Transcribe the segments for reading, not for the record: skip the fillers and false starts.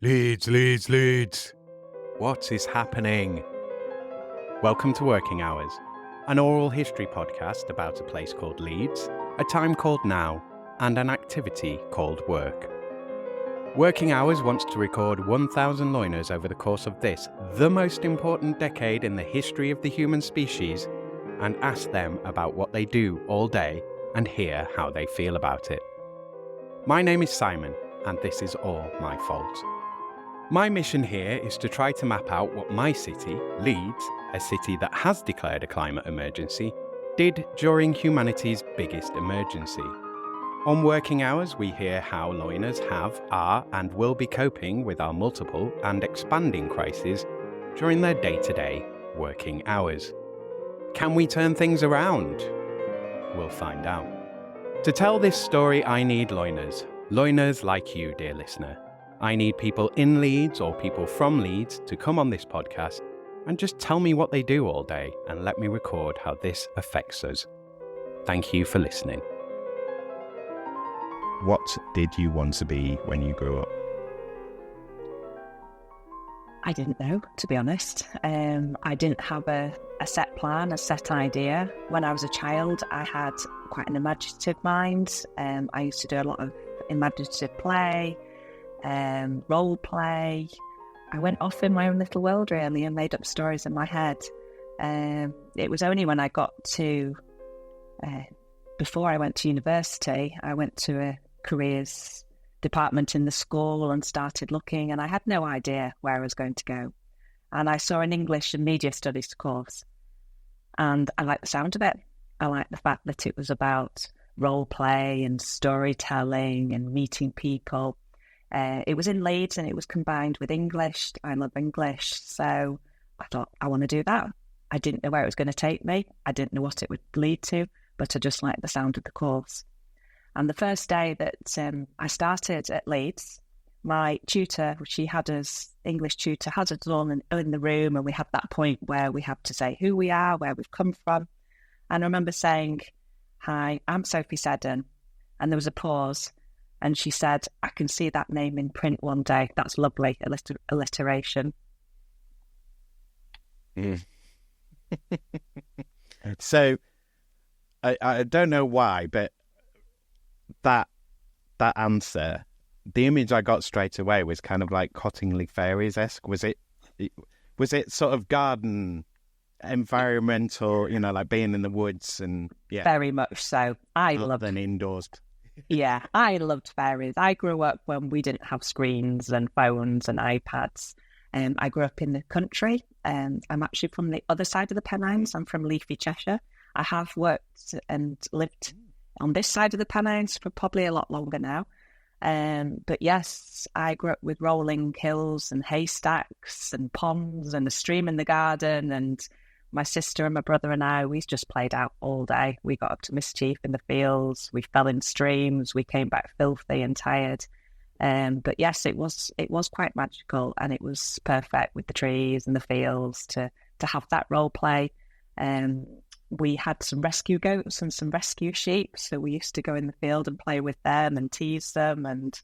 Leeds, Leeds, Leeds. What is happening? Welcome to Working Hours, an oral history podcast about a place called Leeds, a time called now, and an activity called work. Working Hours wants to record 1,000 loiners over the course of this, the most important decade in the history of the human species, and ask them about what they do all day and hear how they feel about it. My name is Simon, and this is all my fault. My mission here is to try to map out what my city, Leeds, a city that has declared a climate emergency, did during humanity's biggest emergency. On Working Hours, we hear how loiners have, are, and will be coping with our multiple and expanding crises during their day-to-day working hours. Can we turn things around? We'll find out. To tell this story, I need loiners like you, dear listener. I need people in Leeds or people from Leeds to come on this podcast and just tell me what they do all day and let me record how this affects us. Thank you for listening. What did you want to be when you grew up? I didn't know, to be honest. I didn't have a set plan, a set idea. When I was a child, I had quite an imaginative mind. I used to do a lot of imaginative play, role play. I went off in my own little world, really, and made up stories in my head. It was only when I got to, before I went to university, I went to a careers department in the school and started looking, and I had no idea where I was going to go. And I saw an English and Media Studies course, and I liked the sound of it. I liked the fact that it was about role play and storytelling and meeting people. It was in Leeds and it was combined with English. I love English, so I thought, I want to do that. I didn't know where it was going to take me. I didn't know what it would lead to, but I just liked the sound of the course. And the first day that I started at Leeds, my tutor, she had us, English tutor, had us all in the room, and we had that point where we have to say who we are, where we've come from. And I remember saying, "Hi, I'm Sophie Seddon." And there was a pause. And she said, "I can see that name in print one day. That's lovely, alliteration." Mm. So, I don't know why, but that answer, the image I got straight away was kind of like Cottingley Fairies-esque. Was it sort of garden, environmental, like being in the woods and yeah? Very much so. I loved an indoors. Yeah, I loved fairies. I grew up when we didn't have screens and phones and iPads. I grew up in the country. I'm actually from the other side of the Pennines. I'm from leafy Cheshire. I have worked and lived on this side of the Pennines for probably a lot longer now. But yes, I grew up with rolling hills and haystacks and ponds and a stream in the garden, and my sister and my brother and I, we just played out all day. We got up to mischief in the fields. We fell in streams. We came back filthy and tired. But yes, it was quite magical, and it was perfect with the trees and the fields to have that role play. We had some rescue goats and some rescue sheep, so we used to go in the field and play with them and tease them. And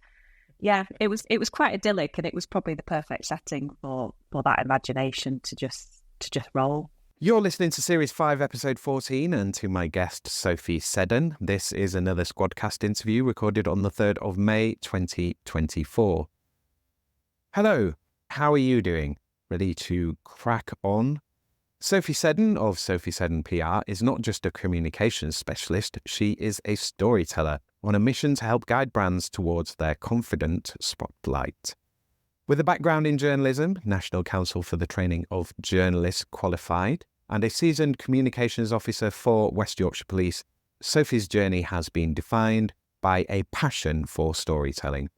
yeah, it was quite idyllic, and it was probably the perfect setting for that imagination to just roll. You're listening to Series 5, Episode 14, and to my guest, Sophie Seddon. This is another Squadcast interview recorded on the 3rd of May, 2024. Hello, how are you doing? Ready to crack on? Sophie Seddon of Sophie Seddon PR is not just a communications specialist, she is a storyteller on a mission to help guide brands towards their confident spotlight. With a background in journalism, National Council for the Training of Journalists qualified, and a seasoned communications officer for West Yorkshire Police, Sophie's journey has been defined by a passion for storytelling.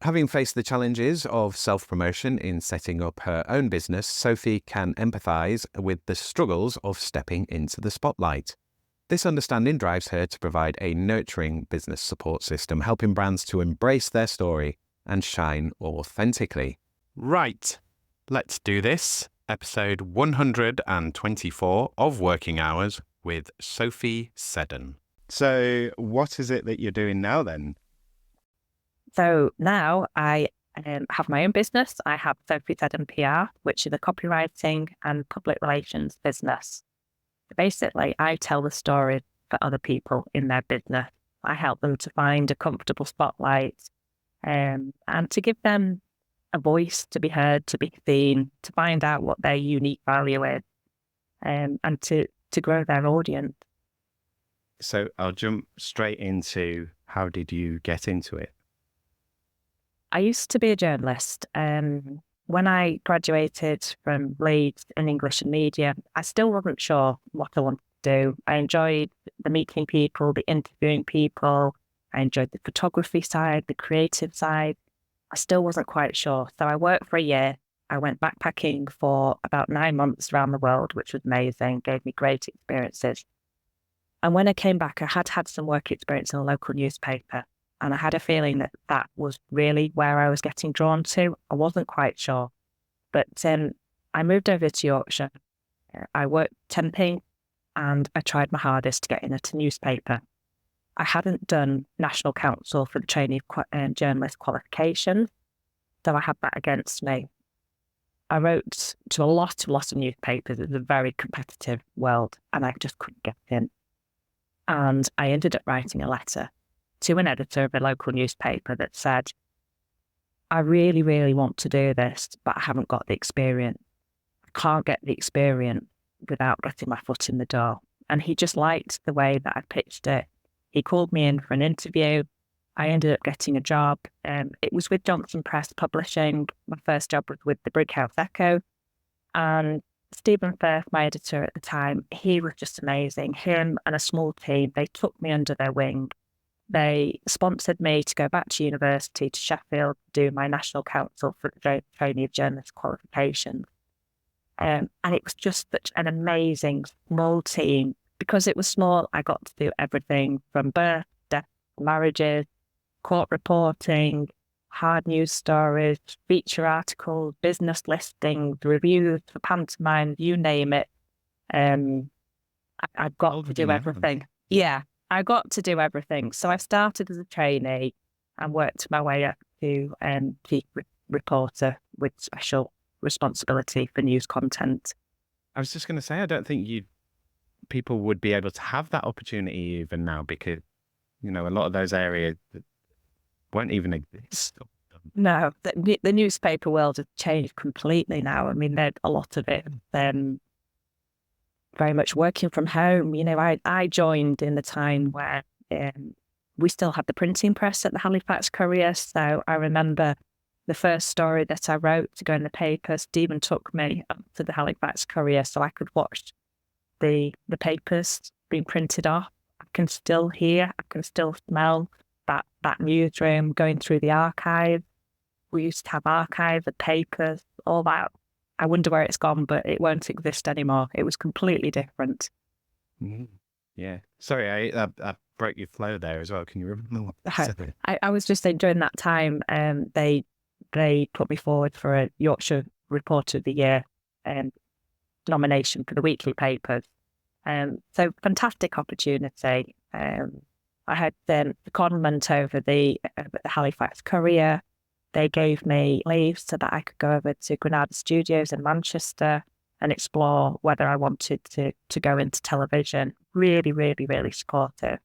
Having faced the challenges of self-promotion in setting up her own business, Sophie can empathise with the struggles of stepping into the spotlight. This understanding drives her to provide a nurturing business support system, helping brands to embrace their story and shine authentically. Right, let's do this. Episode 124 of Working Hours with Sophie Seddon. So what is it that you're doing now then? So now I have my own business. I have Sophie Seddon PR, which is a copywriting and public relations business. Basically, I tell the story for other people in their business. I help them to find a comfortable spotlight and to give them a voice, to be heard, to be seen, to find out what their unique value is, and to grow their audience. So I'll jump straight into, how did you get into it? I used to be a journalist. When I graduated from Leeds in English and media, I still wasn't sure what I wanted to do. I enjoyed the meeting people, the interviewing people. I enjoyed the photography side, the creative side. I still wasn't quite sure. So I worked for a year. I went backpacking for about 9 months around the world, which was amazing, gave me great experiences. And when I came back, I had some work experience in a local newspaper. And I had a feeling that that was really where I was getting drawn to. I wasn't quite sure. But I moved over to Yorkshire. I worked temping and I tried my hardest to get into a newspaper. I hadn't done National Council for the Training Journalist qualifications, so I had that against me. I wrote to a lot of newspapers. It was a very competitive world and I just couldn't get in. And I ended up writing a letter to an editor of a local newspaper that said, I really, really want to do this, but I haven't got the experience. I can't get the experience without getting my foot in the door. And he just liked the way that I pitched it. He called me in for an interview. I ended up getting a job. It was with Johnson Press Publishing. My first job was with the Brighouse Echo. And Stephen Firth, my editor at the time, he was just amazing. Him and a small team, they took me under their wing. They sponsored me to go back to university, to Sheffield, to do my National Council for the Training of Journalist qualifications. And it was just such an amazing small team. Because it was small, I got to do everything from birth, death, marriages, court reporting, hard news stories, feature articles, business listings, reviews for pantomime, you name it. I've got to do everything. Yeah, I got to do everything. So I started as a trainee and worked my way up to chief reporter with special responsibility for news content. I was just going to say, I don't think people would be able to have that opportunity even now, because, a lot of those areas won't even exist. No, the newspaper world has changed completely now. I mean, there's a lot of it very much working from home. I joined in the time where we still had the printing press at the Halifax Courier. So I remember the first story that I wrote to go in the paper, Stephen took me up to the Halifax Courier so I could watch the papers being printed off. I can still hear, I can still smell that newsroom, going through the archive. We used to have archives of papers, all that. I wonder where it's gone, but it won't exist anymore. It was completely different. Mm-hmm. Yeah. Sorry, I broke your flow there as well. Can you remember what you said? I was just saying, during that time, they put me forward for a Yorkshire Reporter of the Year nomination for the weekly papers. So fantastic opportunity. I had the secondment over the Halifax Courier. They gave me leave so that I could go over to Granada Studios in Manchester and explore whether I wanted to go into television. Really, really, really supportive.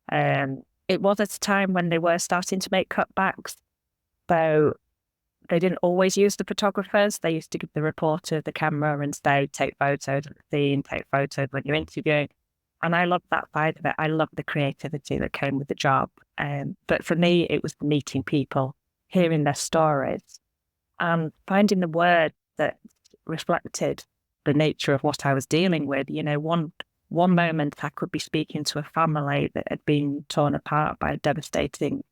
It was at a time when they were starting to make cutbacks. So they didn't always use the photographers. They used to give the reporter the camera and say, take photos of the scene, take photos when you're interviewing. And I loved that side of it. I loved the creativity that came with the job. But for me, it was meeting people, hearing their stories, and finding the word that reflected the nature of what I was dealing with. One moment I could be speaking to a family that had been torn apart by devastating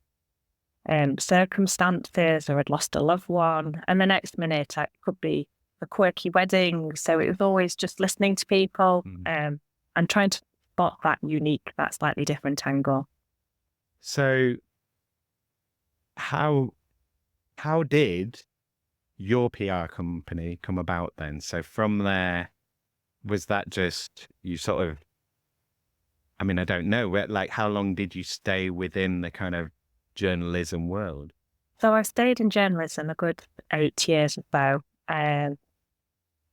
circumstances or had lost a loved one. And the next minute it could be a quirky wedding. So it was always just listening to people and trying to spot that unique, that slightly different angle. So how did your PR company come about then? So from there, was that just you sort of, I don't know, like how long did you stay within the kind of journalism world? So I stayed in journalism a good 8 years or so. And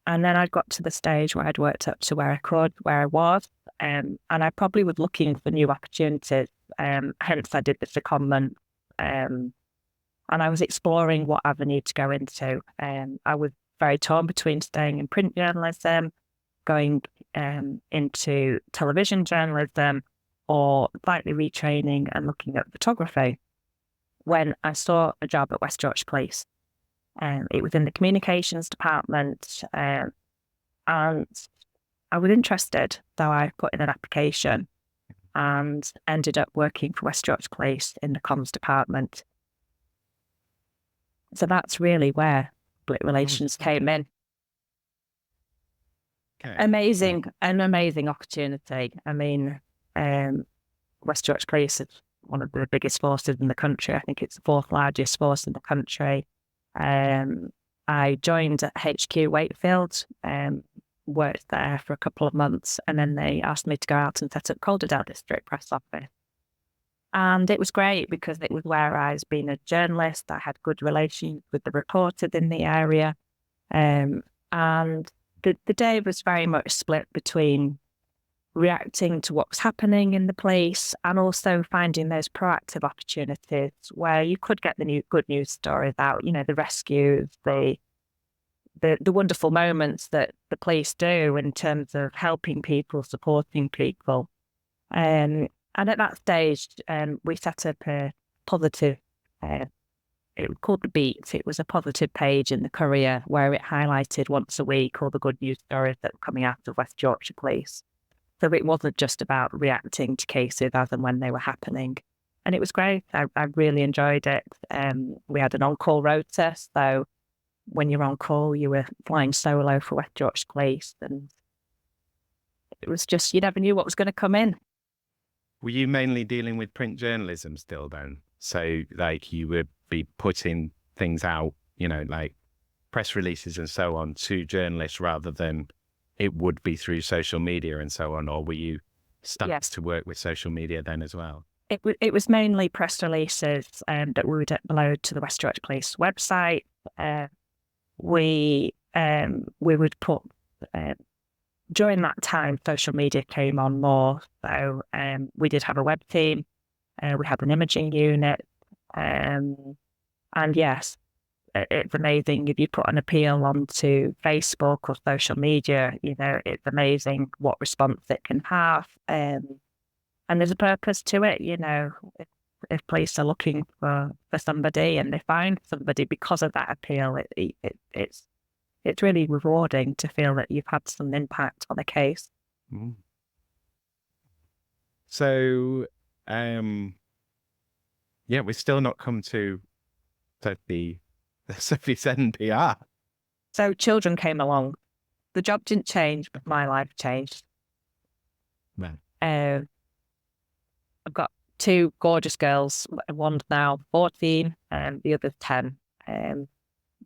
then I got to the stage where I'd worked up to where I was. And I probably was looking for new opportunities. Hence I did the secondment. And I was exploring what avenue to go into. I was very torn between staying in print journalism, going into television journalism, or slightly retraining and looking at photography. When I saw a job at West Yorkshire Police, it was in the communications department, and I was interested, so I put in an application and ended up working for West Yorkshire Police in the comms department. So that's really where public relations came in. Okay. An amazing opportunity. I mean, West Yorkshire Police is one of the biggest forces in the country. I think it's the fourth largest force in the country. I joined at HQ Wakefield, worked there for a couple of months, and then they asked me to go out and set up Calderdale District Press Office. And it was great because it was where I was being a journalist. I had good relations with the reporters in the area. And the day was very much split between reacting to what was happening in the police and also finding those proactive opportunities where you could get the good news stories out, the rescues, the wonderful moments that the police do in terms of helping people, supporting people. And at that stage, we set up a positive, it was called The Beat. It was a positive page in the Courier where it highlighted once a week all the good news stories that were coming out of West Yorkshire Police. So it wasn't just about reacting to cases as and when they were happening. And it was great. I really enjoyed it. We had an on-call rota. So when you're on call, you were flying solo for West Yorkshire Police. And it was just, you never knew what was going to come in. Were you mainly dealing with print journalism still then? So like you would be putting things out, like press releases and so on to journalists rather than it would be through social media and so on, or were you stuck to work with social media then as well? It was mainly press releases that we would upload to the West Yorkshire Police website. We would put, during that time, social media came on more. So we did have a web team, we had an imaging unit, and yes, it's amazing if you put an appeal onto Facebook or social media, it's amazing what response it can have. And there's a purpose to it, if police are looking for somebody and they find somebody because of that appeal, it's really rewarding to feel that you've had some impact on a case. Mm. So, we've still not come to the Sophie Seddon PR. So children came along. The job didn't change, but my life changed. Man. I've got two gorgeous girls. One's now 14 and the other's 10.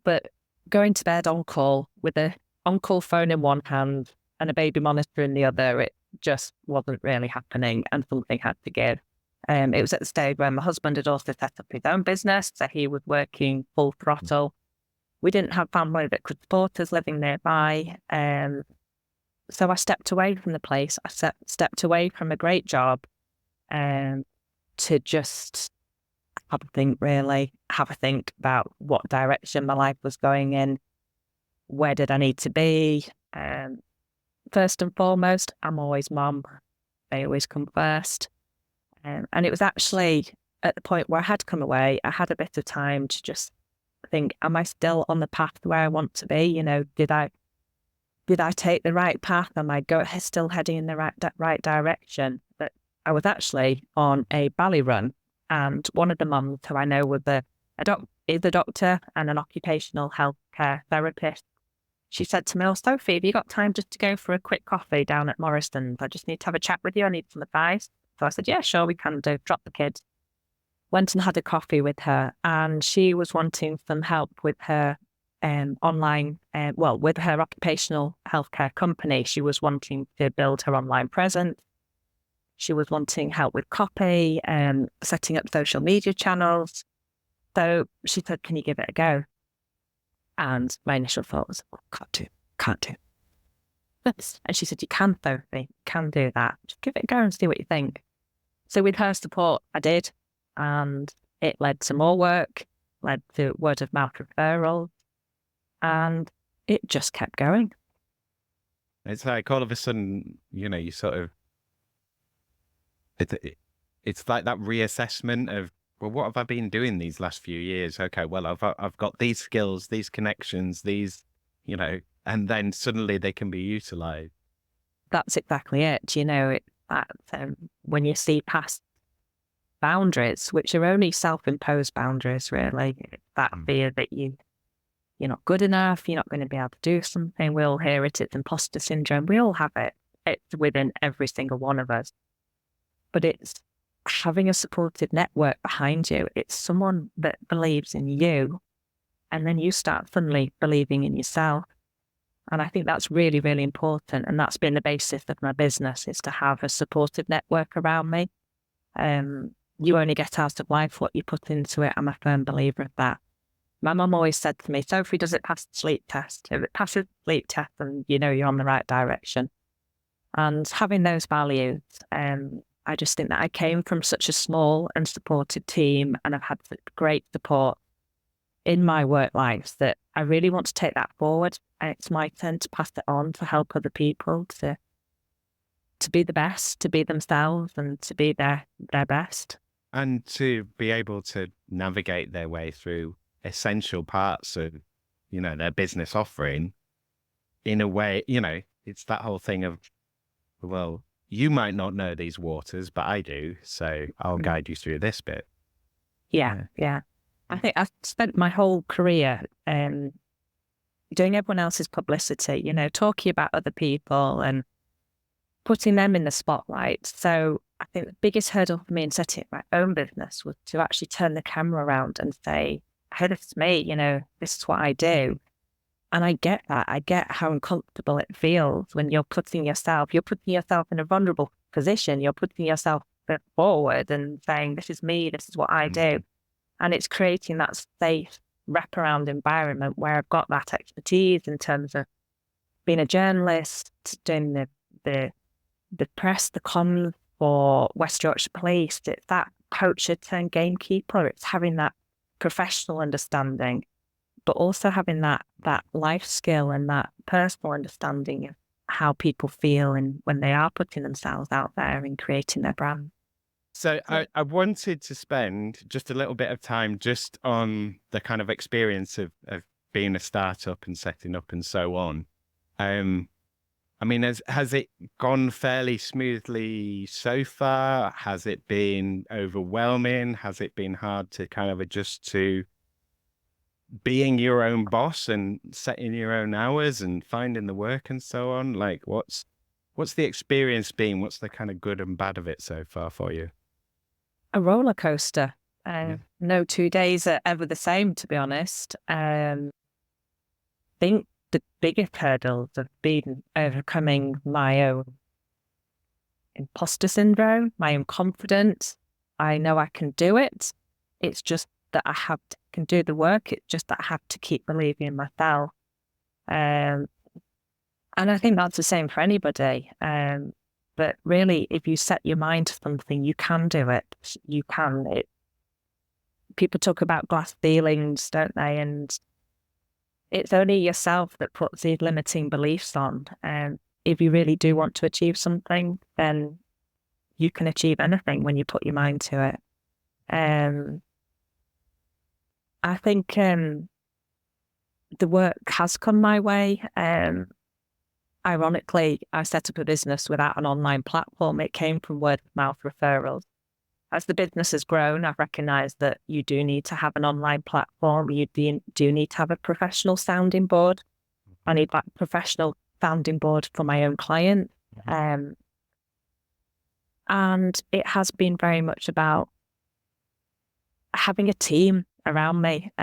But going to bed on call with a on-call phone in one hand and a baby monitor in the other, it just wasn't really happening and something had to give. It was at the stage where my husband had also set up his own business, so he was working full throttle. We didn't have family that could support us living nearby. So I stepped away from the place. I stepped away from a great job to just have a think about what direction my life was going in. Where did I need to be? First and foremost, I'm always mum. They always come first. And it was actually at the point where I had come away, I had a bit of time to just think, am I still on the path where I want to be? Did I take the right path? Am I still heading in the right direction? But I was actually on a Bally run, and one of the mums who I know was is a doctor and an occupational healthcare therapist. She said to me, "Oh, Sophie, have you got time just to go for a quick coffee down at Morrison's? I just need to have a chat with you. I need some advice." So I said, "Yeah, sure, we can do." Drop the kids. Went and had a coffee with her, and she was wanting some help with her online, with her occupational healthcare company. She was wanting to build her online presence. She was wanting help with copy and setting up social media channels. So she said, can you give it a go? And my initial thought was, oh, can't do. And she said, you can, Sophie, you can do that. Just give it a go and see what you think. So with her support, I did. And it led to more work, led to word of mouth referrals, and it just kept going. It's like all of a sudden, you sort of, it's like that reassessment of, well, what have I been doing these last few years? Okay, well, I've got these skills, these connections, these, and then suddenly they can be utilized. That's exactly it. When you see past boundaries, which are only self-imposed boundaries, really, that fear that you're not good enough, you're not going to be able to do something. We all hear it. It's imposter syndrome. We all have it. It's within every single one of us. But it's having a supportive network behind you. It's someone that believes in you, and then you start suddenly believing in yourself. And I think that's really, really important. And that's been the basis of my business, is to have a supportive network around me. You only get out of life what you put into it. I'm a firm believer of that. My mum always said to me, Sophie, does it pass the sleep test? If it passes the sleep test, then you're on the right direction. And having those values, I just think that I came from such a small and supported team, and I've had such great support in my work life that I really want to take that forward. And it's my turn to pass it on, to help other people to be the best, to be themselves, and to be their best. And to be able to navigate their way through essential parts of, their business offering in a way, it's that whole thing of, well, you might not know these waters, but I do. So I'll guide you through this bit. Yeah. I think I've spent my whole career doing everyone else's publicity, talking about other people and putting them in the spotlight. So I think the biggest hurdle for me in setting up my own business was to actually turn the camera around and say, hey, this is me, this is what I do. And I get that. I get how uncomfortable it feels when you're putting yourself in a vulnerable position. You're putting yourself forward and saying, this is me, this is what I do. And it's creating that safe wraparound environment where I've got that expertise in terms of being a journalist, doing the press, the comms for West Yorkshire Police. It's that poacher turned gamekeeper. It's having that professional understanding, but also having that life skill and that personal understanding of how people feel and when they are putting themselves out there and creating their brand. So I wanted to spend just a little bit of time just on the kind of experience of being a startup and setting up and so on. I mean, has it gone fairly smoothly so far? Has it been overwhelming? Has it been hard to kind of adjust to being your own boss and setting your own hours and finding the work and so on? Like, what's the experience been? What's the kind of good and bad of it so far for you? A roller coaster. No 2 days are ever the same, to be honest. I think the biggest hurdles have been overcoming my own imposter syndrome, my own confidence. I know I can do it. It's just that can do the work. It's just that I have to keep believing in myself. And I think that's the same for anybody. But really, if you set your mind to something, you can do it. You can. People talk about glass ceilings, don't they? And it's only yourself that puts these limiting beliefs on. If you really do want to achieve something, then you can achieve anything when you put your mind to it. I think the work has come my way. Ironically, I set up a business without an online platform. It came from word of mouth referrals. As the business has grown, I've recognised that you do need to have an online platform. You do need to have a professional sounding board. I need that professional sounding board for my own client. And it has been very much about having a team around me.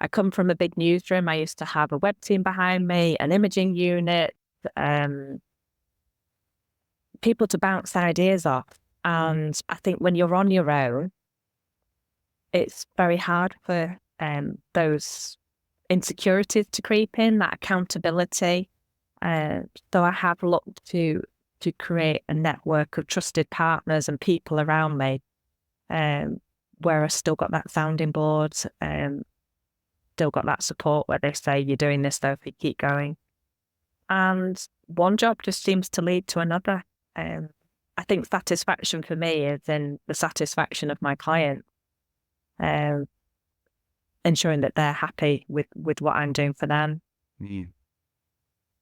I come from a big newsroom. I used to have a web team behind me, an imaging unit, people to bounce ideas off. And I think when you're on your own, it's very hard for those insecurities to creep in, that accountability. So I have looked to create a network of trusted partners and people around me, where I still got that sounding board, still got that support where they say, you're doing this, Sophie, keep going. And one job just seems to lead to another. I think satisfaction for me is in the satisfaction of my client, ensuring that they're happy with what I'm doing for them.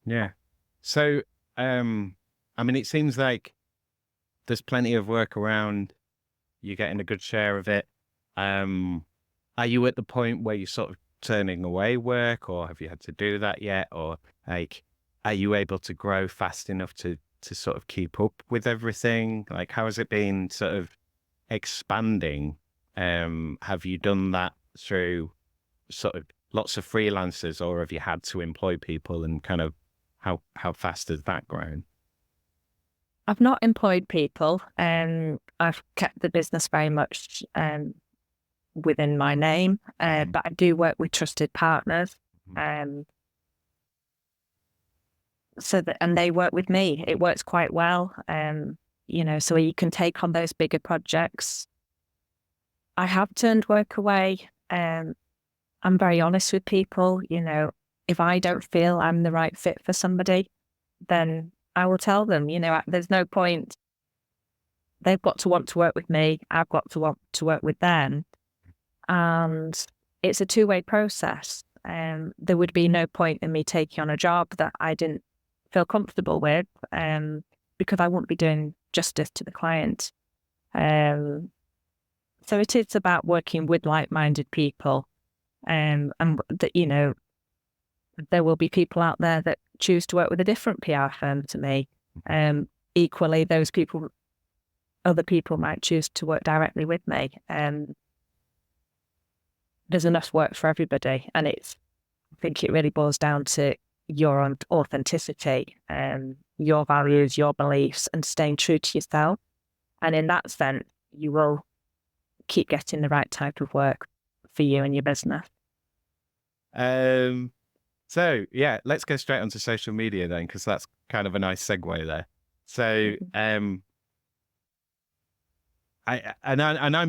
Yeah. So, I mean, it seems like there's plenty of work around. You're getting a good share of it. Are you at the point where you're sort of turning away work, or have you had to do that yet? Or like, are you able to grow fast enough to sort of keep up with everything? Like, how has it been sort of expanding? Have you done that through sort of lots of freelancers, or have you had to employ people, and kind of how fast has that grown? I've not employed people. I've kept the business very much within my name, but I do work with trusted partners. And they work with me. It works quite well. So you can take on those bigger projects. I have turned work away. I'm very honest with people. If I don't feel I'm the right fit for somebody, then I will tell them, there's no point. They've got to want to work with me. I've got to want to work with them. And it's a two-way process. There would be no point in me taking on a job that I didn't feel comfortable with, because I wouldn't be doing justice to the client. So it is about working with like-minded people. And that, there will be people out there that choose to work with a different PR firm to me. Equally, other people might choose to work directly with me. There's enough work for everybody. And I think it really boils down to your own authenticity, your values, your beliefs, and staying true to yourself. And in that sense, you will keep getting the right type of work for you and your business. So yeah, let's go straight onto social media then, because that's kind of a nice segue there. So, I'm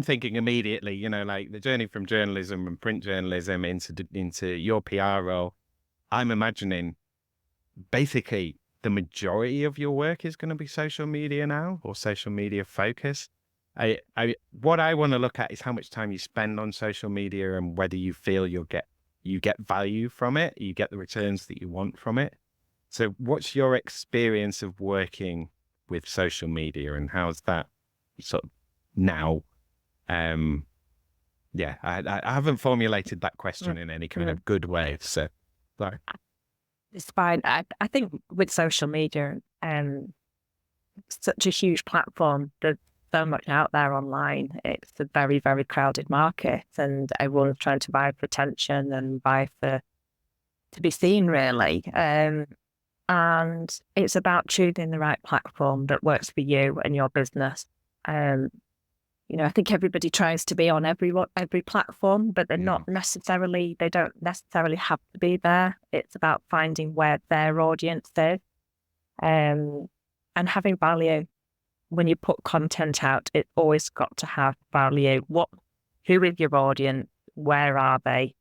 thinking immediately, like the journey from journalism and print journalism into your PR role. I'm imagining basically the majority of your work is going to be social media now, or social media focused. What I want to look at is how much time you spend on social media and whether you feel you get value from it, you get the returns that you want from it. So what's your experience of working with social media, and how's that sort of now? I haven't formulated that question in any kind of good way. So sorry. It's fine. I think with social media, such a huge platform, there's so much out there online. It's a very, very crowded market, and everyone's trying to vie for attention and vie to be seen, really. And it's about choosing the right platform that works for you and your business. I think everybody tries to be on every platform, but they don't necessarily have to be there. It's about finding where their audience is, and having value. When you put content out, it's always got to have value. Who is your audience? Where are they?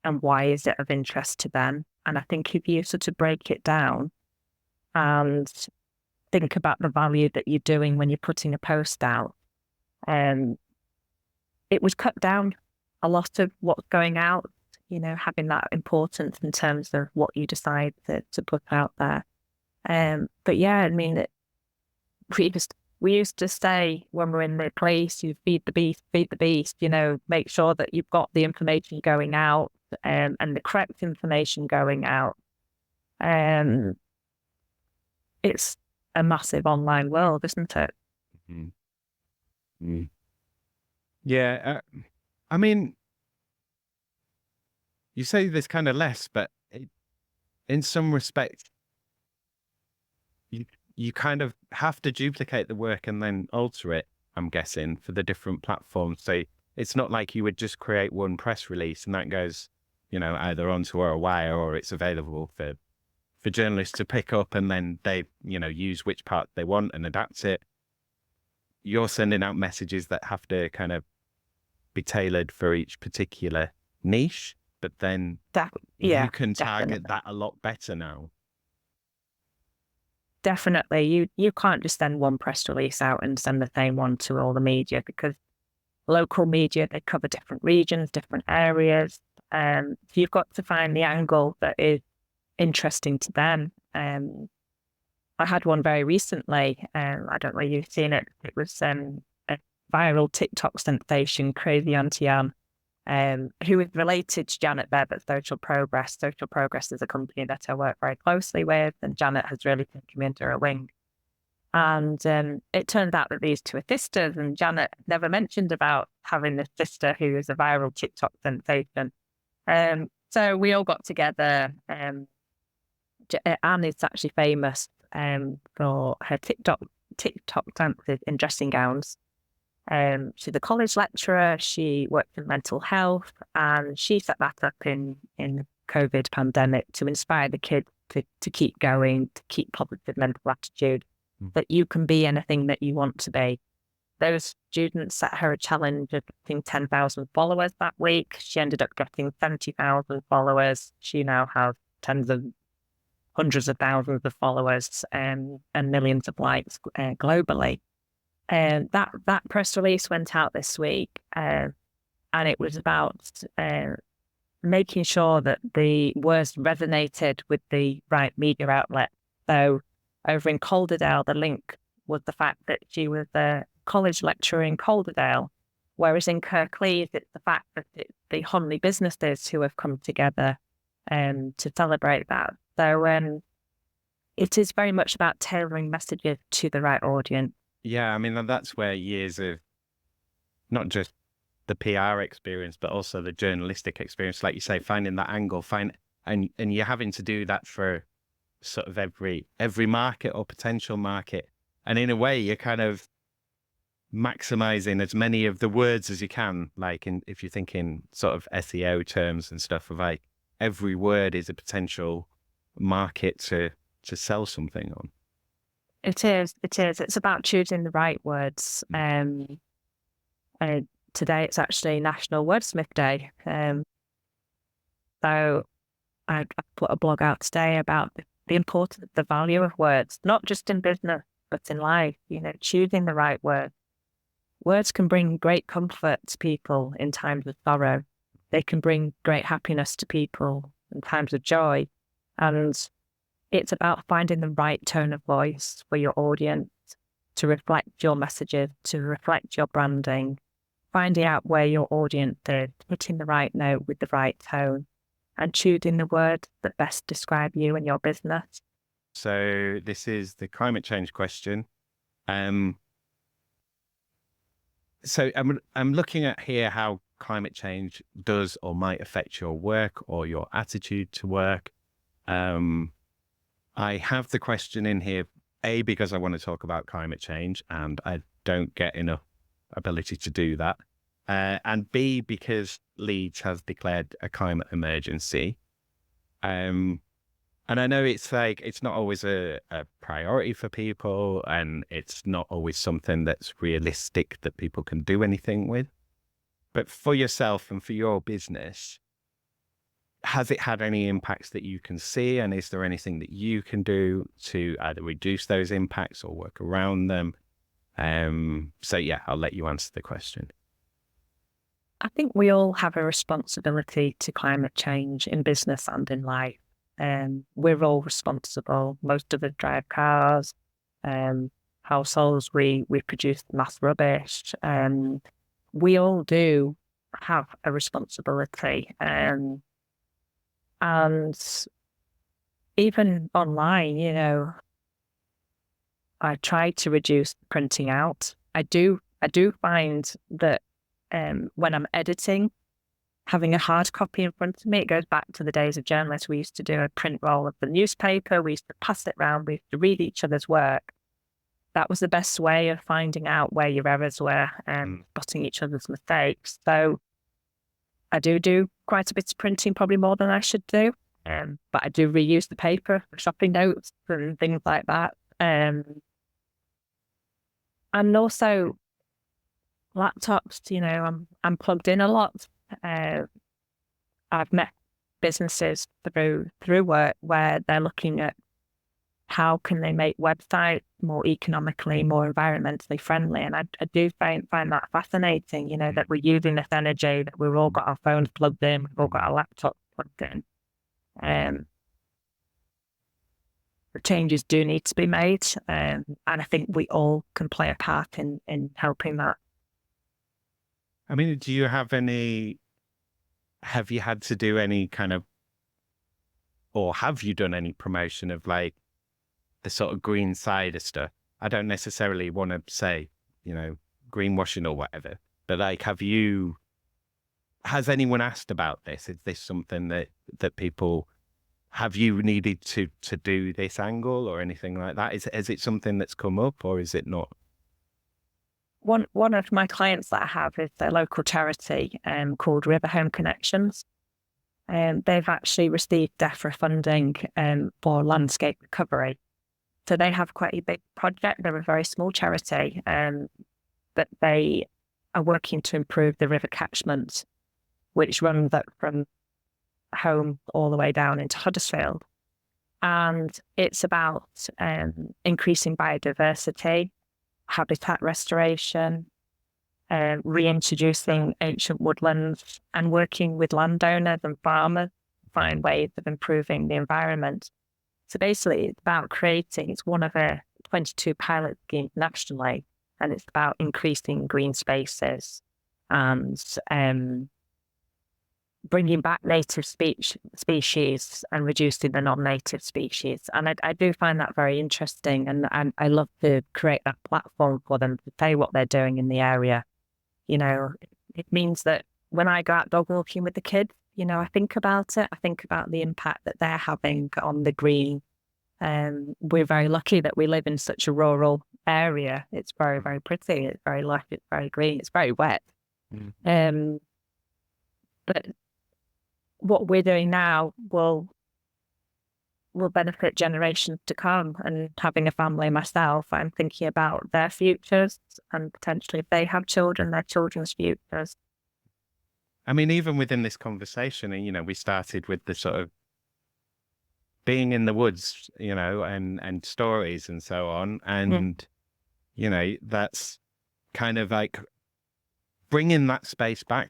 And why is it of interest to them? And I think if you sort of break it down and think about the value that you're doing when you're putting a post out, it would cut down a lot of what's going out, having that importance in terms of what you decide to put out there. But yeah, I mean, we used to say when we're in the police, you feed the beast, make sure that you've got the information going out, and the correct information going out. It's a massive online world, isn't it? Yeah, I mean, you say there's kind of less, but in some respects, you kind of have to duplicate the work and then alter it I'm guessing, for the different platforms. So it's not like you would just create one press release and that goes, either onto a wire or it's available for journalists to pick up and then they, use which part they want and adapt it. You're sending out messages that have to kind of be tailored for each particular niche, but then you can target that a lot better now. Definitely. You can't just send one press release out and send the same one to all the media, because local media, they cover different regions, different areas. So you've got to find the angle that is interesting to them. I had one very recently. I don't know if you've seen it. It was a viral TikTok sensation, Crazy Auntie Anne, who is related to Janet Bebb at Social Progress. Social Progress is a company that I work very closely with, and Janet has really taken me under her wing. And it turned out that these two are sisters, and Janet never mentioned about having this sister who is a viral TikTok sensation. So we all got together. Anne is actually famous for her TikTok dances in dressing gowns. She's a college lecturer. She worked in mental health, and she set that up in the COVID pandemic to inspire the kids to keep going, to keep positive mental attitude, that you can be anything that you want to be. Those students set her a challenge of getting 10,000 followers that week. She ended up getting 70,000 followers. She now has hundreds of thousands of followers and millions of likes globally. And that press release went out this week, and it was about making sure that the words resonated with the right media outlet. So over in Calderdale, the link was the fact that she was a college lecturer in Calderdale, whereas in Kirklees, it's the fact that it's the Honley businesses who have come together to celebrate that. So it is very much about tailoring messages to the right audience. Yeah, I mean, that's where years of not just the PR experience, but also the journalistic experience, like you say, finding that angle, and you're having to do that for sort of every market or potential market. And in a way, you're kind of maximizing as many of the words as you can, like if you're thinking sort of SEO terms and stuff, of like every word is a potential market to sell something on. It is. It's about choosing the right words. Today it's actually National Wordsmith Day. So I put a blog out today about the importance, the value of words, not just in business, but in life. Choosing the right word. Words can bring great comfort to people in times of sorrow. They can bring great happiness to people in times of joy. And it's about finding the right tone of voice for your audience to reflect your messages, to reflect your branding, finding out where your audience is, hitting the right note with the right tone, and choosing the words that best describe you and your business. So this is the climate change question. So I'm looking at here how climate change does or might affect your work or your attitude to work. I have the question in here, A, because I want to talk about climate change and I don't get enough ability to do that. And B, because Leeds has declared a climate emergency. And I know it's not always a priority for people, and it's not always something that's realistic that people can do anything with. But for yourself and for your business, has it had any impacts that you can see? And is there anything that you can do to either reduce those impacts or work around them? So yeah, I'll let you answer the question. I think we all have a responsibility to climate change in business and in life. We're all responsible. Most of us drive cars. Households, we produce mass rubbish. We all do have a responsibility. And even online, I try to reduce printing out. I do find that when I'm editing, having a hard copy in front of me, it goes back to the days of journalists. We used to do a print roll of the newspaper. We used to pass it around. We used to read each other's work. that was the best way of finding out where your errors were and spotting each other's mistakes. So I do quite a bit of printing, probably more than I should do. But I do reuse the paper for shopping notes and things like that. And also laptops, you know, I'm plugged in a lot. I've met businesses through work where they're looking at how can they make websites more economically, more environmentally friendly. And I do find that fascinating, you know, that we're using this energy, that we've all got our phones plugged in, we've all got our laptops plugged in. The changes do need to be made. And I think we all can play a part in helping that. I mean, have you had to do any kind of, or have you done any promotion of like the sort of green side of stuff? I don't necessarily want to say, you know, greenwashing or whatever, but like, has anyone asked about this? Is this something that people, have you needed to do this angle or anything like that? Is it something that's come up, or is it not? One of my clients that I have is a local charity called River Home Connections. They've actually received DEFRA funding for landscape recovery. So they have quite a big project. They're a very small charity, but they are working to improve the river catchment, which runs up from home all the way down into Huddersfield. And it's about increasing biodiversity, habitat restoration, reintroducing ancient woodlands, and working with landowners and farmers to find ways of improving the environment. So basically, it's about it's one of a 22 pilot schemes nationally, and it's about increasing green spaces and bringing back native species and reducing the non-native species. And I do find that very interesting, and I love to create that platform for them to say what they're doing in the area. You know, it means that when I go out dog walking with the kids, you know, I think about it. I think about the impact that they're having on the green. We're very lucky that we live in such a rural area. It's very, very pretty. It's very lush. It's very green. It's very wet. But what we're doing now will benefit generations to come. And having a family myself, I'm thinking about their futures and potentially if they have children, their children's futures. I mean, even within this conversation, you know, we started with the sort of being in the woods, you know, and stories and so on. And, you know, that's kind of like bringing that space back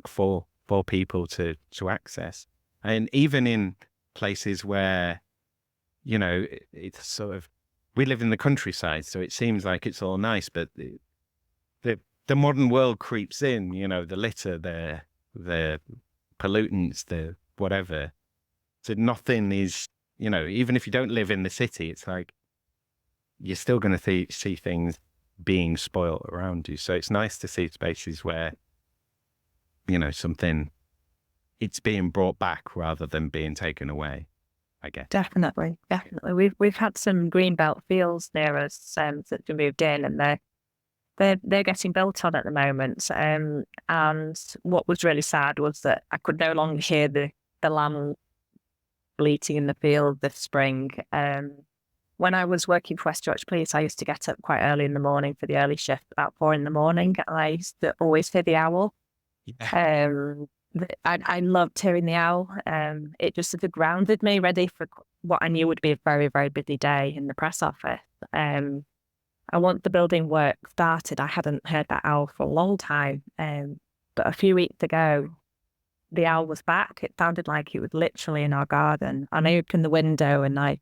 for people to access. And even in places where, you know, it's sort of, we live in the countryside, so it seems like it's all nice, but the modern world creeps in, you know, the litter, the pollutants, the whatever. So nothing is, you know, even if you don't live in the city, it's like you're still going to see things being spoiled around you. So it's nice to see spaces where, you know, it's being brought back rather than being taken away, I guess. Definitely. We've had some greenbelt fields near us that we moved in, and they're getting built on at the moment. And what was really sad was that I could no longer hear the lamb bleating in the field this spring. When I was working for West Yorkshire Police, I used to get up quite early in the morning for the early shift, about 4 a.m, and I used to always hear the owl. Yeah. I loved hearing the owl. It just sort of grounded me, ready for what I knew would be a very, very busy day in the press office. And once the building work started, I hadn't heard that owl for a long time. But a few weeks ago, the owl was back. It sounded like it was literally in our garden. And I opened the window, and I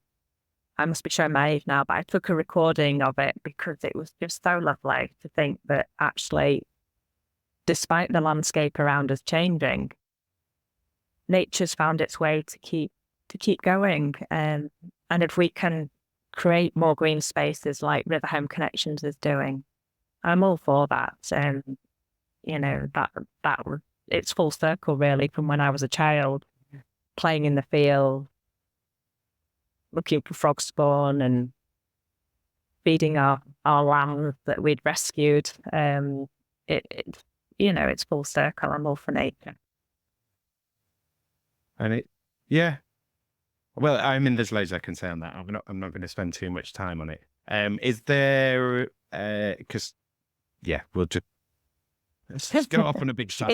must be showing my age now, but I took a recording of it because it was just so lovely to think that actually, despite the landscape around us changing, nature's found its way to keep going. And if we can create more green spaces like River Home Connections is doing, I'm all for that. And you know, that was, it's full circle really from when I was a child, playing in the field, looking for frog spawn and feeding our lambs that we'd rescued. It's full circle. I'm all for nature. And well, I mean, there's loads I can say on that. I'm not going to spend too much time on it. Is there, because, we'll just go off on a big shot.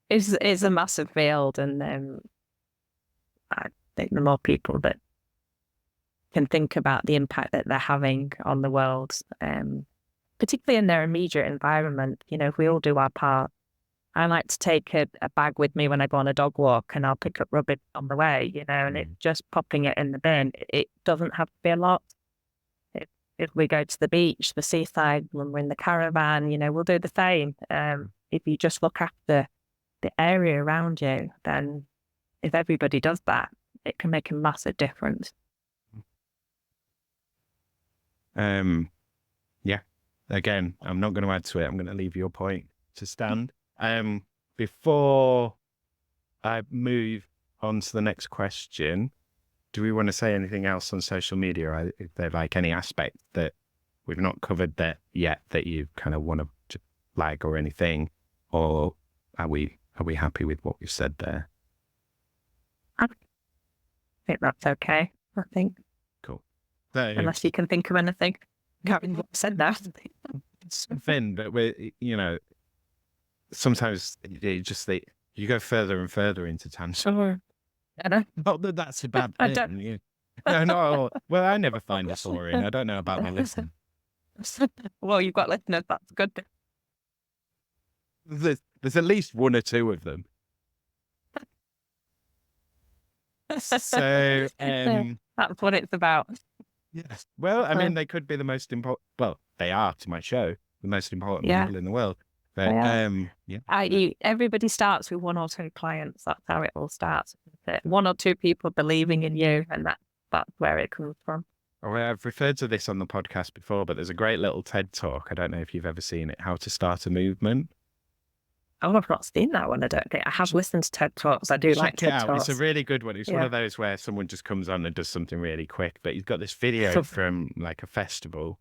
It's a massive field, and I think the more people that can think about the impact that they're having on the world, particularly in their immediate environment, if we all do our part. I like to take a bag with me when I go on a dog walk, and I'll pick up rubbish on the way, and it's just popping it in the bin. It doesn't have to be a lot. If we go to the beach, the seaside, when we're in the caravan, we'll do the same. If you just look after the area around you, then if everybody does that, it can make a massive difference. Again, I'm not going to add to it. I'm going to leave your point to stand. Before I move on to the next question, do we want to say anything else on social media? Is there like any aspect that we've not covered that yet that you kind of want to flag or anything, or are we happy with what we've said there? I think that's okay. I think. Cool. Unless you can think of anything. Having said that, it's Finn, but sometimes you go further and further into tangents. Sure. I know. Not that that's a bad thing. I don't. No. Well, I never find it boring. I don't know about my listeners. Well, you've got listeners. That's good. There's at least one or two of them. So that's what it's about. Yes. Well, I mean, they could be the most important. Well, they are to my show, the most important people in the world. But everybody starts with one or two clients. That's how it all starts. One or two people believing in you, and that's where it comes from. Oh, I've referred to this on the podcast before, but there's a great little TED talk. I don't know if you've ever seen it. How to Start a Movement. Oh, I've not seen that one. I don't think I have listened to TED Talks. I do like TED Talks. It's a really good one. It's one of those where someone just comes on and does something really quick. But he's got this video from like a festival,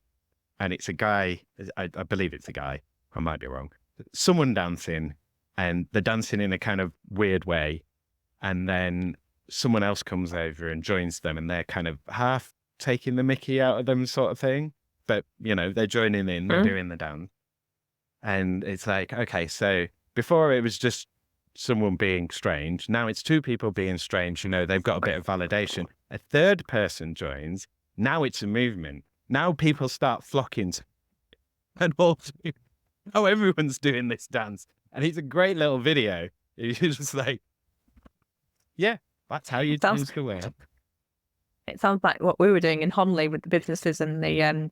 and it's a guy. I believe it's a guy. I might be wrong. Someone dancing, and they're dancing in a kind of weird way, and then someone else comes over and joins them, and they're kind of half taking the mickey out of them, sort of thing. But they're joining in, they're doing the dance, and it's like, okay, so. Before it was just someone being strange. Now it's two people being strange. They've got a bit of validation. A third person joins. Now it's a movement. Now people start flocking to and also, everyone's doing this dance. And it's a great little video. You're just like, that's how you change the world. It sounds like what we were doing in Honley with the businesses and the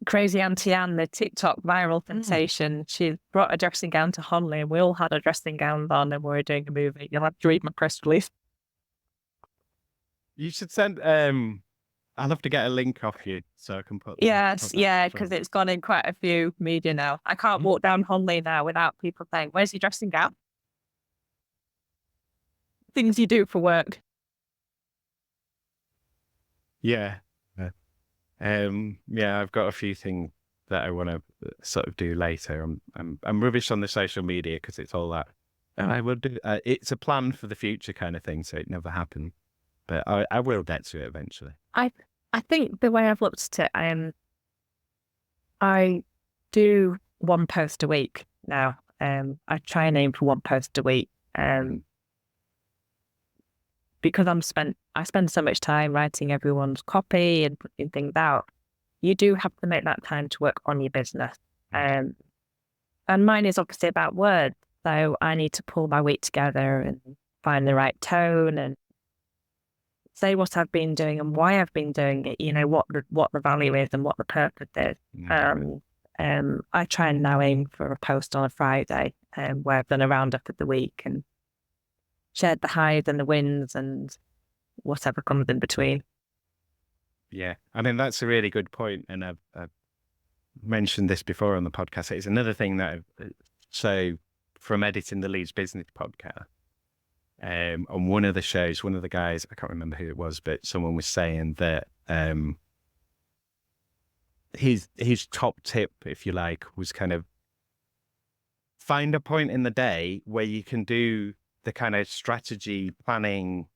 crazy Auntie Anne, the TikTok viral sensation. She brought a dressing gown to Honley, and we all had a dressing gown on, and we were doing a movie. You'll have to read my press release. You should send. I'll have to get a link off you so I can put. Yes, because it's gone in quite a few media now. I can't walk down Honley now without people saying, "Where's your dressing gown?" Things you do for work. Yeah. I've got a few things that I want to sort of do later. I'm rubbish on the social media because it's all that. And I will do. It's a plan for the future kind of thing, so it never happened. But I will get to it eventually. I think the way I've looked at it, I do one post a week now. I try and aim for one post a week. Because I spend so much time writing everyone's copy and putting things out, you do have to make that time to work on your business. And mine is obviously about words. So I need to pull my weight together and find the right tone and say what I've been doing and why I've been doing it, what the value is and what the purpose is. I try and now aim for a post on a Friday where I've done a roundup of the week and shared the highs and the wins and whatever comes in between. Yeah, I mean, that's a really good point. And I've mentioned this before on the podcast. It's another thing that so from editing the Leeds Business podcast, on one of the shows, one of the guys, I can't remember who it was, but someone was saying that his top tip, if you like, was kind of find a point in the day where you can do the kind of strategy planning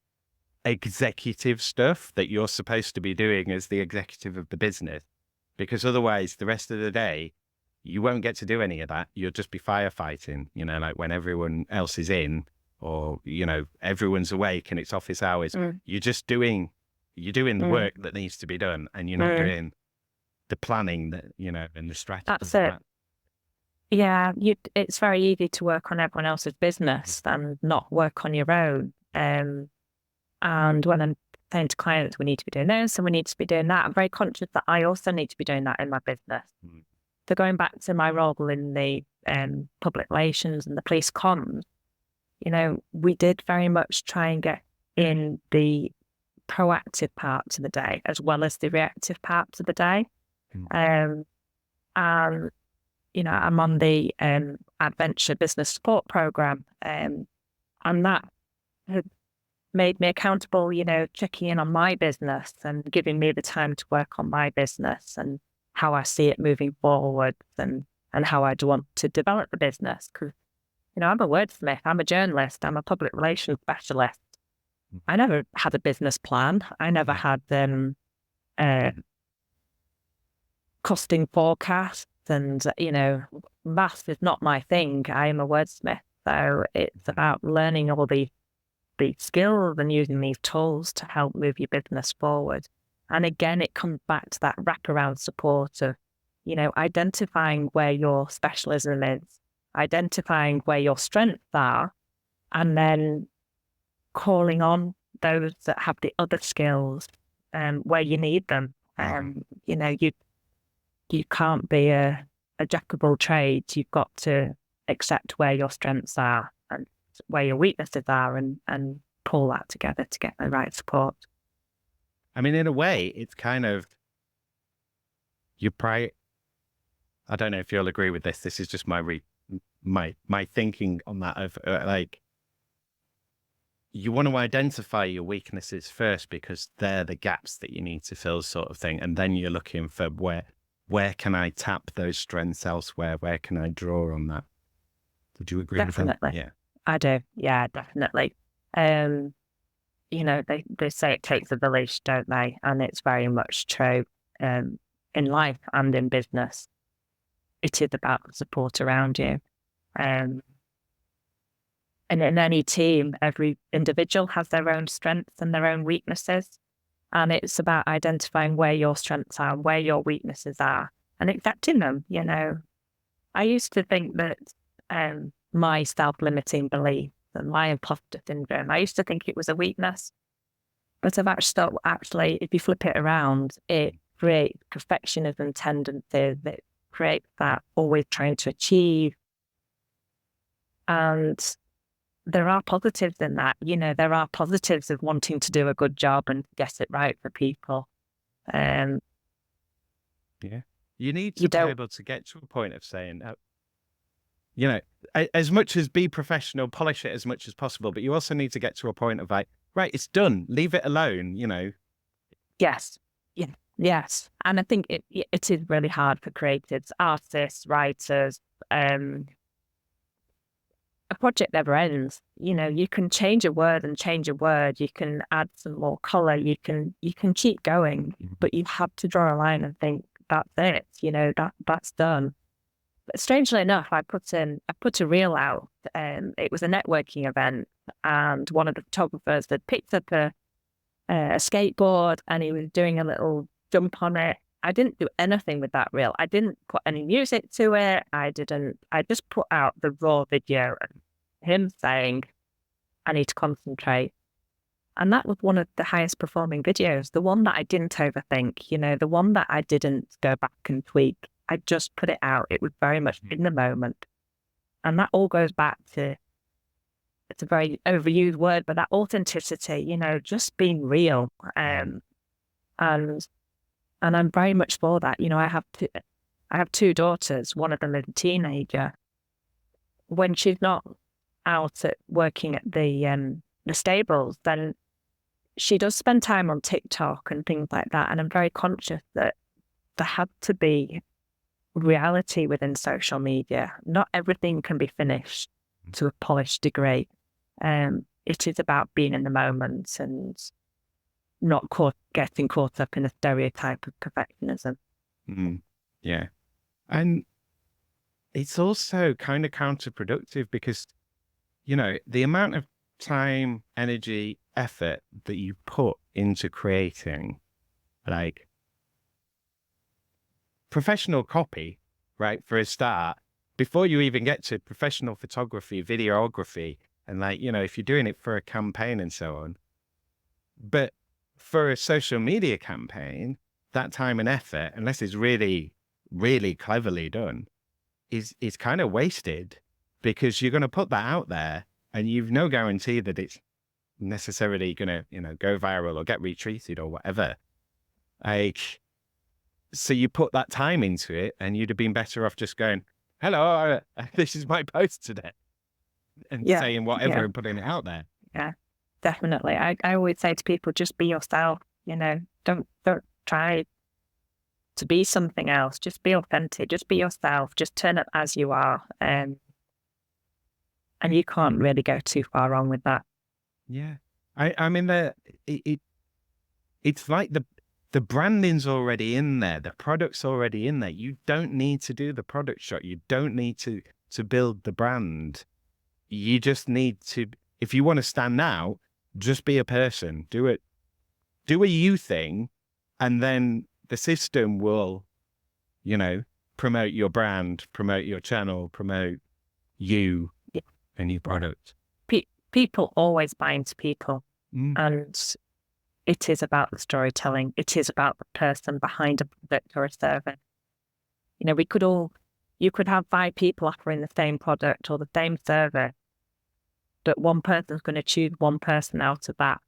executive stuff that you're supposed to be doing as the executive of the business, because otherwise the rest of the day you won't get to do any of that. You'll just be firefighting, like when everyone else is in, or everyone's awake and it's office hours. You're doing the work that needs to be done, and you're not doing the planning that and the strategy. That's it. Yeah, it's very easy to work on everyone else's business and not work on your own. And when I'm saying to clients, we need to be doing this and we need to be doing that, I'm very conscious that I also need to be doing that in my business. So going back to my role in the public relations and the police comms, we did very much try and get in the proactive parts of the day as well as the reactive parts of the day. And I'm on the Adventure Business Support Program, and that had made me accountable, checking in on my business and giving me the time to work on my business and how I see it moving forward and how I'd want to develop the business. Because, I'm a wordsmith, I'm a journalist, I'm a public relations specialist. I never had a business plan. I never had costing forecasts, and math is not my thing. I am a wordsmith, so it's about learning all the skills and using these tools to help move your business forward. And again, it comes back to that wraparound support of identifying where your specialism is, identifying where your strengths are, and then calling on those that have the other skills where you need them. You can't be a jack of all trades. You've got to accept where your strengths are and where your weaknesses are, and pull that together to get the right support. I mean, in a way, it's kind of I don't know if you'll agree with this. This is just my thinking on that of you want to identify your weaknesses first, because they're the gaps that you need to fill, sort of thing, and then you're looking for where can I tap those strengths elsewhere? Where can I draw on that? Would you agree with that? Definitely. Yeah, I do. Yeah, definitely. They say it takes a village, don't they? And it's very much true in life and in business. It is about the support around you. And in any team, every individual has their own strengths and their own weaknesses. And it's about identifying where your strengths are, where your weaknesses are, and accepting them. I used to think that my self-limiting belief and my imposter syndrome, I used to think it was a weakness. But I've actually, if you flip it around, it creates perfectionism tendencies. It creates that always trying to achieve. And there are positives in that. There are positives of wanting to do a good job and get it right for people. Yeah. You need to be able to get to a point of saying, as much as be professional, polish it as much as possible, but you also need to get to a point of right, it's done, leave it alone, Yes. Yeah. Yes. And I think it is really hard for creatives, artists, writers. A project never ends. You can change a word and change a word. You can add some more color. You can keep going, but you have to draw a line and think that's it. That's done. But strangely enough, I put a reel out. It was a networking event, and one of the photographers had picked up a skateboard and he was doing a little jump on it. I didn't do anything with that reel. I didn't put any music to it. I just put out the raw video and him saying, I need to concentrate. And that was one of the highest performing videos, the one that I didn't overthink, the one that I didn't go back and tweak. I just put it out. It was very much in the moment. And that all goes back to, it's a very overused word, but that authenticity, just being real. And I'm very much for that. I have two daughters. One of them is a teenager. When she's not out working at the stables, then she does spend time on TikTok and things like that. And I'm very conscious that there had to be reality within social media. Not everything can be finished to a polished degree. It is about being in the moment and not getting caught up in a stereotype of perfectionism. Yeah. And it's also kind of counterproductive because, the amount of time, energy, effort that you put into creating like professional copy, right, for a start, before you even get to professional photography, videography, and if you're doing it for a campaign and so on. But for a social media campaign, that time and effort, unless it's really, really cleverly done, is kind of wasted, because you're going to put that out there and you've no guarantee that it's necessarily going to, go viral or get retweeted or whatever. So you put that time into it, and you'd have been better off just going, hello, this is my post today, and saying whatever and putting it out there. Yeah, definitely. I always say to people, just be yourself, don't try to be something else. Just be authentic, just be yourself, just turn up as you are. And you can't really go too far wrong with that. Yeah. I mean, it's like the branding's already in there. The product's already in there. You don't need to do the product shot. You don't need to build the brand. You just need to, if you want to stand out, just be a person. Do a you thing, and then the system will, promote your brand, promote your channel, promote you and your product. People always buy into people. And it is about the storytelling. It is about the person behind a product or a service. You could have 5 people offering the same product or the same service, but one person's going to choose one person out of that.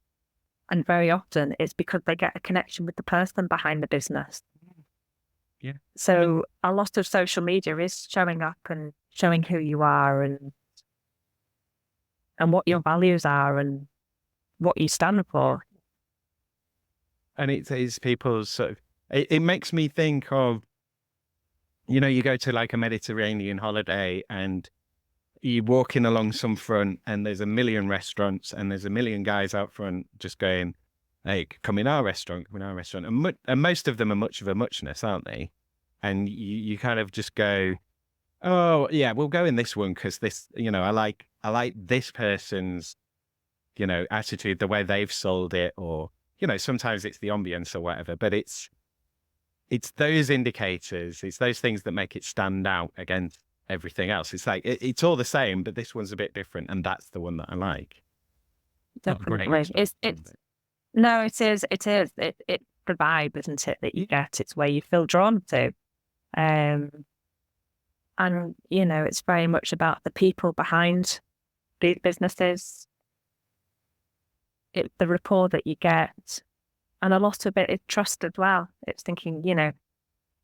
And very often it's because they get a connection with the person behind the business. Yeah. So a lot of social media is showing up and showing who you are and what your values are and what you stand for. And it is people's sort of, it makes me think of, you go to like a Mediterranean holiday and you're walking along some front and there's a million restaurants and there's a million guys out front just going, hey, come in our restaurant, come in our restaurant. And most of them are much of a muchness, aren't they? And you kind of just go, oh yeah, we'll go in this one because this, I like this person's, attitude, the way they've sold it, or, sometimes it's the ambience or whatever, but it's those indicators, it's those things that make it stand out against everything else. It's like, it's all the same, but this one's a bit different, and that's the one that I like. Definitely. It's the vibe, isn't it, that you get? It's where you feel drawn to. And, it's very much about the people behind these businesses. It's the rapport that you get. And a lot of it is trust as well. It's thinking,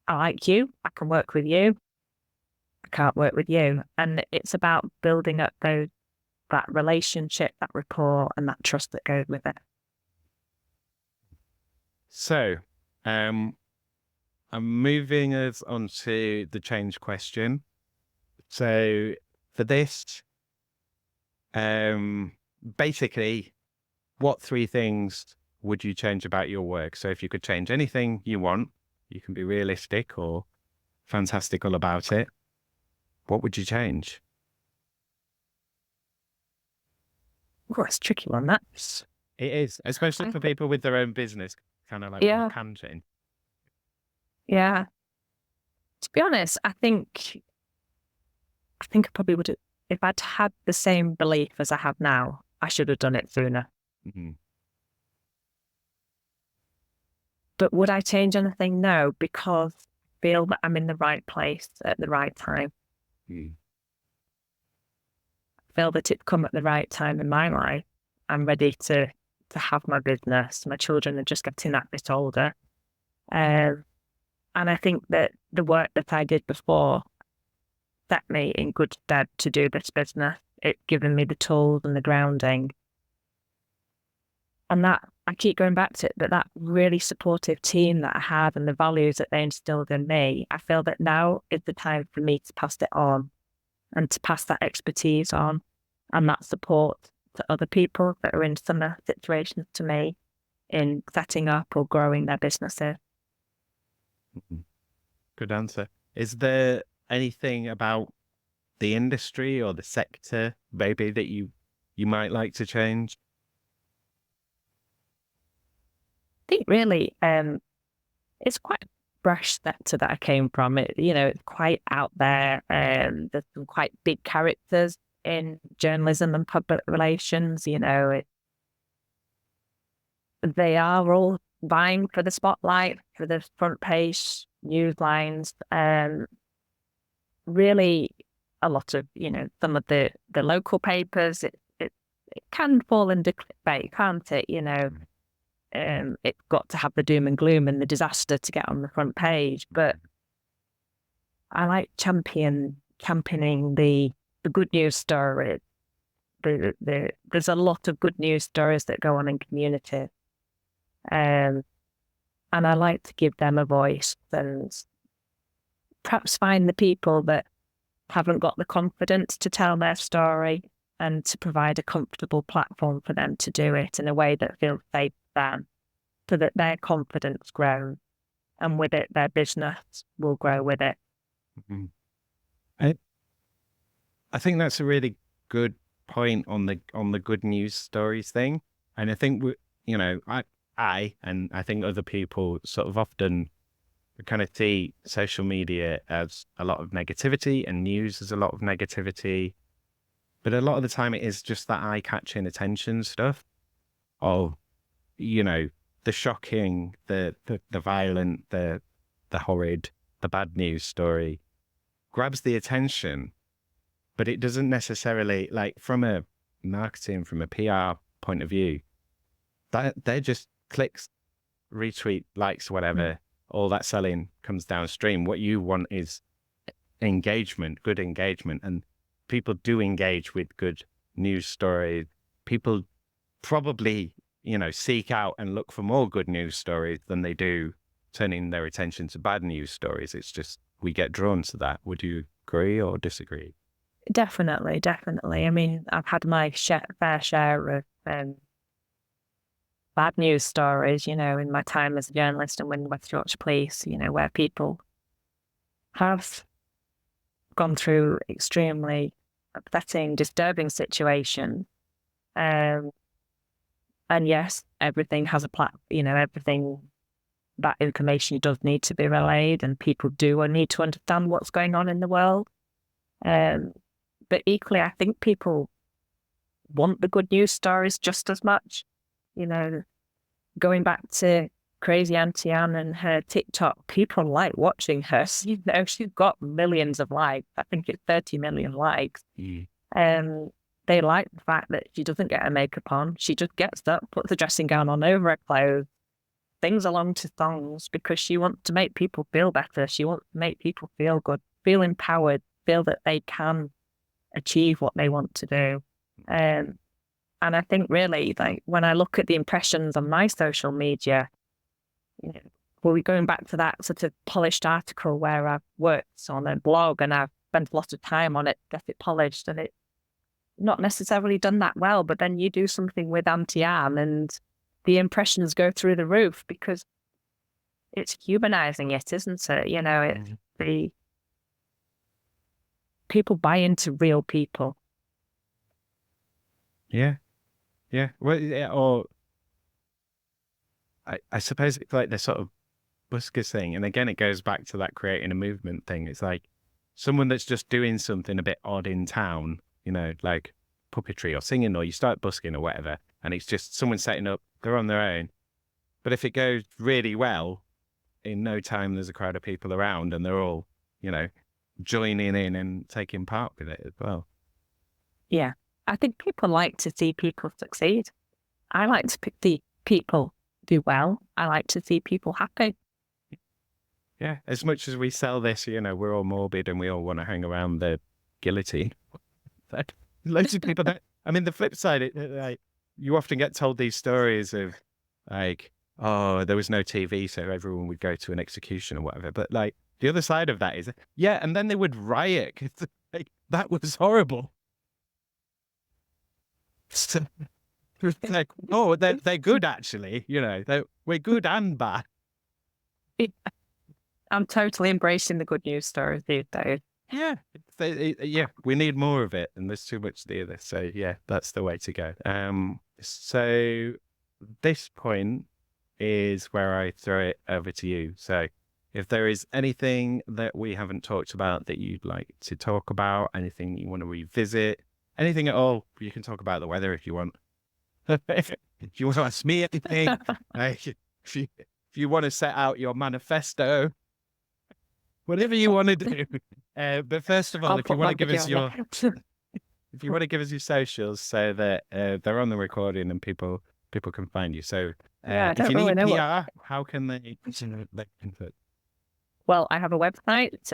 I like you, I can work with you, I can't work with you. And it's about building up that relationship, that rapport, and that trust that goes with it. So, I'm moving us on to the change question. So for this, basically, what 3 things would you change about your work? So if you could change anything you want, you can be realistic or fantastical about it. What would you change? Oh, it's a tricky one, that. It is, especially for people with their own business, kind of like can change. Yeah. To be honest, I think I probably would have, if I'd had the same belief as I have now, I should have done it sooner. Mm-hmm. But would I change anything? No, because I feel that I'm in the right place at the right time. Mm. I feel that it's come at the right time in my life. I'm ready to have my business. My children are just getting that bit older. And I think that the work that I did before set me in good stead to do this business. It's given me the tools and the grounding. And that I keep going back to it, but that really supportive team that I had and the values that they instilled in me, I feel that now is the time for me to pass it on and to pass that expertise on and that support to other people that are in similar situations to me in setting up or growing their businesses. Good answer. Is there anything about the industry or the sector maybe that you might like to change? I think really it's quite a fresh sector that I came from. It's quite out there. There's some quite big characters in journalism and public relations. They are all vying for the spotlight, for the front page news lines. Really, a lot of some of the local papers. It can fall into clickbait, can't it? It's got to have the doom and gloom and the disaster to get on the front page. But I like championing the good news story. There's a lot of good news stories that go on in community. And I like to give them a voice and perhaps find the people that haven't got the confidence to tell their story and to provide a comfortable platform for them to do it in a way that feels safe for them, so that their confidence grows, and with it, their business will grow with it. Mm-hmm. I think that's a really good point on the good news stories thing. And I think I think other people sort of often kind of see social media as a lot of negativity and news as a lot of negativity. But a lot of the time it is just that eye-catching attention stuff of, the shocking, the violent, the horrid, the bad news story grabs the attention, but it doesn't necessarily, like from a marketing, from a PR point of view, that they're just clicks, retweet, likes, whatever, all that selling comes downstream. What you want is engagement, good engagement, and people do engage with good news stories. People probably, seek out and look for more good news stories than they do turning their attention to bad news stories. It's just, we get drawn to that. Would you agree or disagree? Definitely. I mean, I've had my fair share of bad news stories, in my time as a journalist and with West Yorkshire Police, where people have gone through extremely upsetting, disturbing situations. And yes, everything has everything, that information does need to be relayed, and people do need to understand what's going on in the world. But equally, I think people want the good news stories just as much. Going back to Crazy Auntie Anne and her TikTok, people like watching her. She's got millions of likes. I think it's 30 million likes. They like the fact that she doesn't get her makeup on. She just gets up, puts a dressing gown on over her clothes, sings along to songs because she wants to make people feel better. She wants to make people feel good, feel empowered, feel that they can achieve what they want to do. And I think really, like, when I look at the impressions on my social media, we're going back to that sort of polished article where I've worked on a blog and I've spent a lot of time on it, get it polished, and it's not necessarily done that well. But then you do something with Auntie Anne and the impressions go through the roof because it's humanizing it, isn't it? It's the people buy into real people. Yeah. Well, yeah, or I suppose it's like the sort of buskers thing. And again, it goes back to that creating a movement thing. It's like someone that's just doing something a bit odd in town, like puppetry or singing, or you start busking or whatever. And it's just someone setting up, they're on their own. But if it goes really well, in no time, there's a crowd of people around and they're all, joining in and taking part with it as well. Yeah. I think people like to see people succeed. I like to see people do well. I like to see people happy. Yeah, as much as we sell this, we're all morbid and we all want to hang around the guillotine. Loads of people don't. I mean, the flip side, you often get told these stories of, like, oh, there was no TV, so everyone would go to an execution or whatever. But like the other side of that is, yeah, and then they would riot 'cause, like, that was horrible. So, it's like, oh, they're good actually. You know, we're good and bad. I'm totally embracing the good news stories these days. Yeah, yeah, we need more of it, and there's too much to this. So yeah, that's the way to go. So this point is where I throw it over to you. So if there is anything that we haven't talked about that you'd like to talk about, anything you want to revisit, anything at all, you can talk about the weather if you want. If you want to ask me anything, if you want to set out your manifesto, whatever you want to do. But first of all, if you want to give us your socials so that they're on the recording and people can find you. So if you need PR, how can they input? Well, I have a website,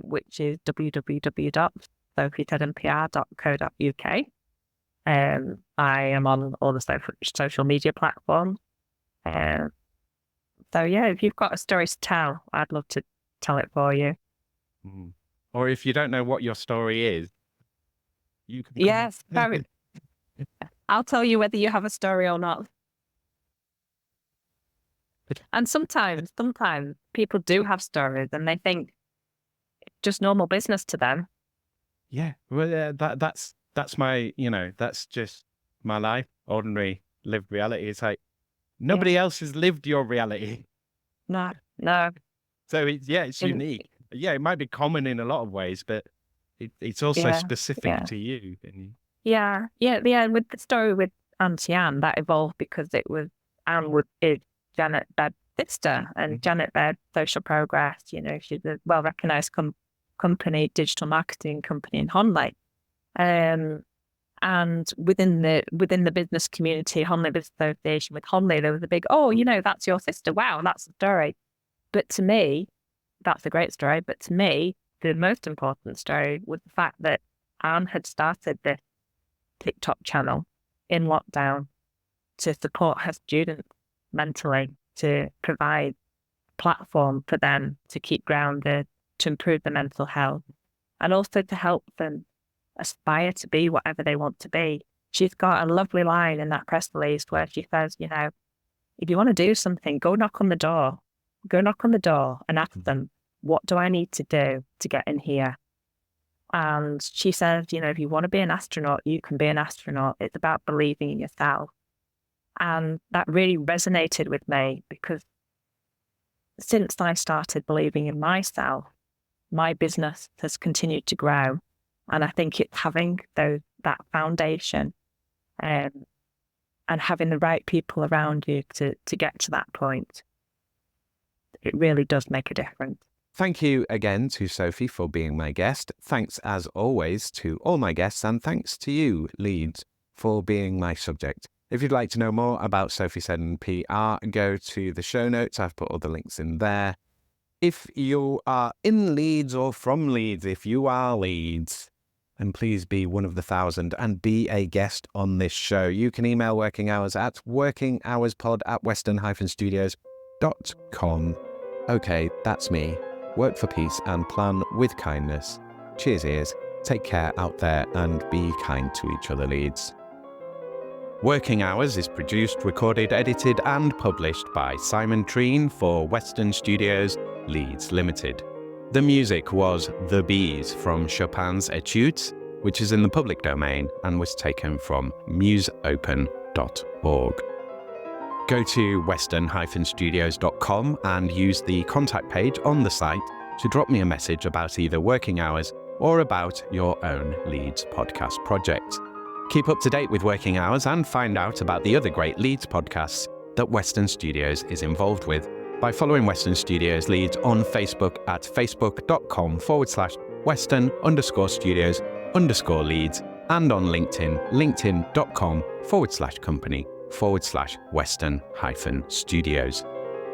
which is www.sophieseddonpr.co.uk. I am on all the social media platforms. So yeah, if you've got a story to tell, I'd love to tell it for you. Or if you don't know what your story is, you can. Yes, I'll tell you whether you have a story or not. And sometimes people do have stories and they think it's just normal business to them. Yeah, well, that's my, that's just my life, ordinary lived reality. It's like nobody else has lived your reality. No. So it's unique. Yeah, it might be common in a lot of ways, but it's also specific to you. Yeah. With the story with Auntie Anne, that evolved because it was Anne is Janet Baird's sister, and Janet Baird Social Progress. She's a well-recognized company, digital marketing company in Honley. And within the business community, Honley Business Association with Honley, there was a big, that's your sister. Wow, that's a story. But to me, that's a great story. But to me, the most important story was the fact that Anne had started this TikTok channel in lockdown to support her students mentally, to provide a platform for them to keep grounded, to improve their mental health, and also to help them aspire to be whatever they want to be. She's got a lovely line in that press release where she says, if you want to do something, go knock on the door and ask them, what do I need to do to get in here? And she says, if you want to be an astronaut, you can be an astronaut. It's about believing in yourself. And that really resonated with me because since I started believing in myself, my business has continued to grow. And I think it's having that foundation and having the right people around you to get to that point. It really does make a difference. Thank you again to Sophie for being my guest. Thanks as always to all my guests, and thanks to you, Leeds, for being my subject. If you'd like to know more about Sophie Seddon PR, go to the show notes. I've put all the links in there. If you are in Leeds or from Leeds, if you are Leeds, and please be one of the 1,000 and be a guest on this show. You can email Working Hours at workinghourspod@western-studios.com. Okay, that's me. Work for peace and plan with kindness. Cheers, ears. Take care out there and be kind to each other, Leeds. Working Hours is produced, recorded, edited and published by Simon Treen for Western Studios, Leeds Limited. The music was The Bees from Chopin's Etudes, which is in the public domain and was taken from museopen.org. Go to western-studios.com and use the contact page on the site to drop me a message about either Working Hours or about your own Leeds podcast project. Keep up to date with Working Hours and find out about the other great Leeds podcasts that Western Studios is involved with by following Western Studios Leeds on Facebook at facebook.com/western_studios_Leeds and on LinkedIn, linkedin.com/company/Western-Studios.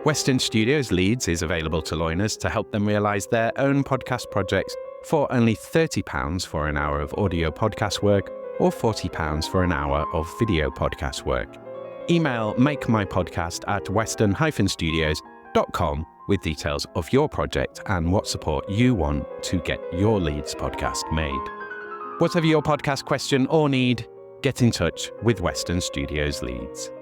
Western Studios Leeds is available to loaners to help them realise their own podcast projects for only £30 for an hour of audio podcast work or £40 for an hour of video podcast work. email makemypodcast@western-studios.com with details of your project and what support you want to get your Leeds podcast made. Whatever your podcast question or need, get in touch with Western Studios Leeds.